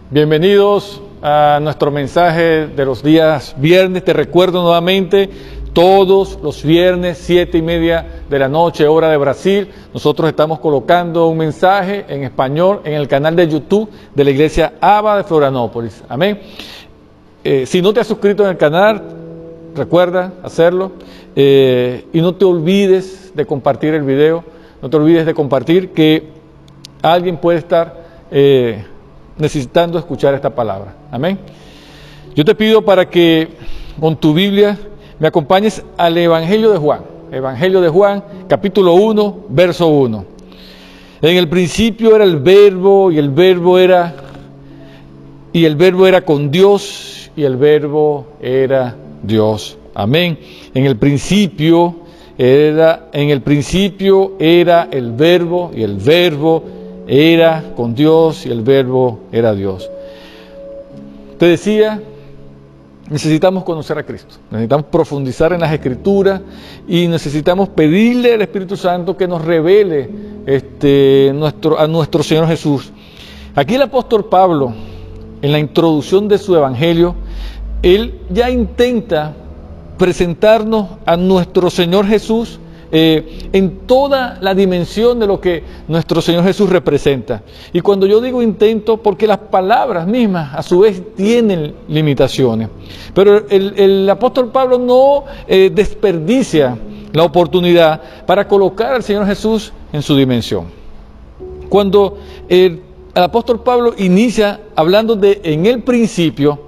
Bienvenidos a nuestro mensaje de los días viernes. Te recuerdo nuevamente, todos los viernes, 7:30 de la noche, hora de Brasil, nosotros estamos colocando un mensaje en español en el canal de YouTube de la Iglesia ABA de Florianópolis. Amén. Si no te has suscrito en el canal, recuerda hacerlo. Y no te olvides de compartir el video. No te olvides de compartir, que alguien puede estar necesitando escuchar esta palabra. Amén. Yo te pido para que con tu Biblia me acompañes al Evangelio de Juan. Evangelio de Juan, capítulo 1, verso 1. En el principio era el Verbo, y el Verbo era con Dios, y el Verbo era Dios. Amén. En el principio era el Verbo, y el Verbo era con Dios, y el Verbo era Dios. Te decía, necesitamos conocer a Cristo, necesitamos profundizar en las Escrituras y necesitamos pedirle al Espíritu Santo que nos revele a nuestro Señor Jesús. Aquí el apóstol Pablo, en la introducción de su Evangelio, él ya intenta presentarnos a nuestro Señor Jesús en toda la dimensión de lo que nuestro Señor Jesús representa. Y cuando yo digo intento, porque las palabras mismas a su vez tienen limitaciones, pero el apóstol Pablo no desperdicia la oportunidad para colocar al Señor Jesús en su dimensión. Cuando el apóstol Pablo inicia hablando de en el principio,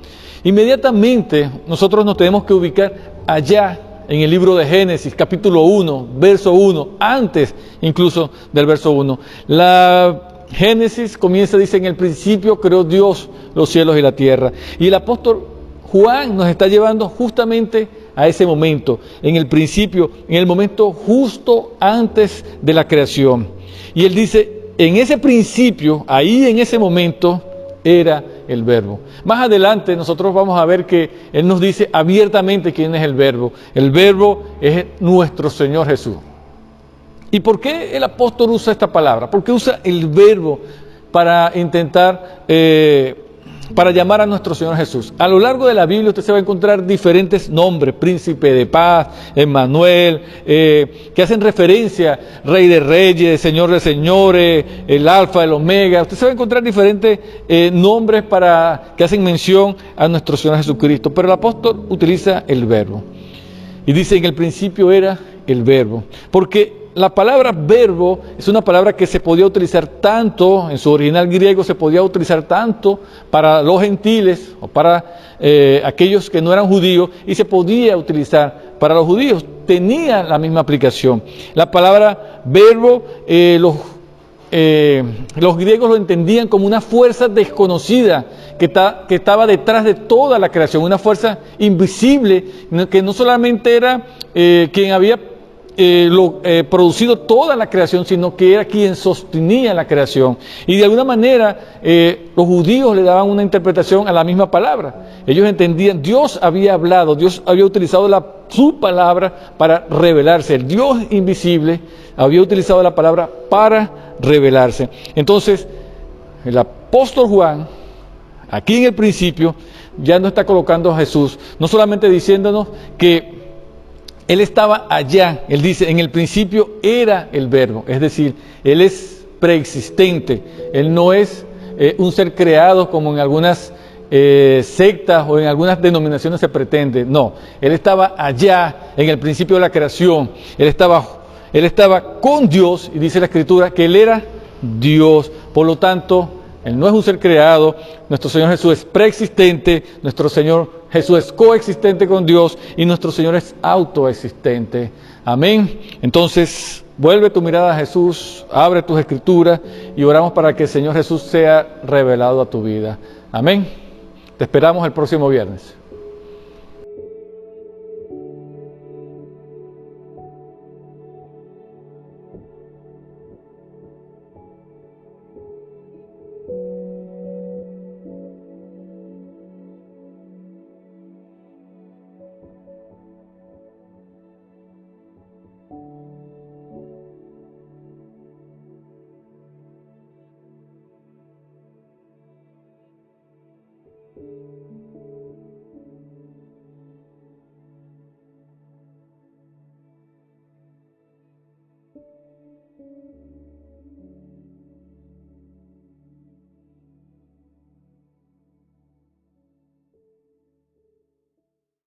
inmediatamente nosotros nos tenemos que ubicar allá en el libro de Génesis, capítulo 1, verso 1, antes incluso del verso 1. La Génesis comienza, dice, en el principio creó Dios los cielos y la tierra. Y el apóstol Juan nos está llevando justamente a ese momento, en el principio, en el momento justo antes de la creación. Y él dice, en ese principio, ahí en ese momento, era el Verbo. Más adelante nosotros vamos a ver que Él nos dice abiertamente quién es el Verbo. El Verbo es nuestro Señor Jesús. ¿Y por qué el apóstol usa esta palabra? ¿Por qué usa el Verbo para intentar, para llamar a nuestro Señor Jesús? A lo largo de la Biblia usted se va a encontrar diferentes nombres: Príncipe de Paz, Emmanuel, que hacen referencia, Rey de Reyes, Señor de Señores, el Alfa, el Omega. Usted se va a encontrar diferentes nombres que hacen mención a nuestro Señor Jesucristo, pero el apóstol utiliza el Verbo. Y dice, en el principio era el Verbo, porque la palabra verbo es una palabra que se podía utilizar tanto, en su original griego se podía utilizar tanto para los gentiles o para aquellos que no eran judíos, y se podía utilizar para los judíos. Tenía la misma aplicación. La palabra verbo, los griegos lo entendían como una fuerza desconocida que estaba detrás de toda la creación, una fuerza invisible, que no solamente era quien había producido toda la creación, sino que era quien sostenía la creación. Y de alguna manera los judíos le daban una interpretación a la misma palabra. Ellos entendían, Dios había hablado, Dios había utilizado su palabra para revelarse. El Dios invisible había utilizado la palabra para revelarse. Entonces, el apóstol Juan, aquí en el principio, ya no está colocando a Jesús, no solamente diciéndonos que Él estaba allá. Él dice, en el principio era el Verbo, es decir, Él es preexistente. Él no es un ser creado como en algunas sectas o en algunas denominaciones se pretende. No, Él estaba allá en el principio de la creación. Él estaba con Dios, y dice la Escritura que Él era Dios. Por lo tanto, Él no es un ser creado. Nuestro Señor Jesús es preexistente, nuestro Señor Jesús es coexistente con Dios, y nuestro Señor es autoexistente. Amén. Entonces, vuelve tu mirada a Jesús, abre tus Escrituras y oramos para que el Señor Jesús sea revelado a tu vida. Amén. Te esperamos el próximo viernes.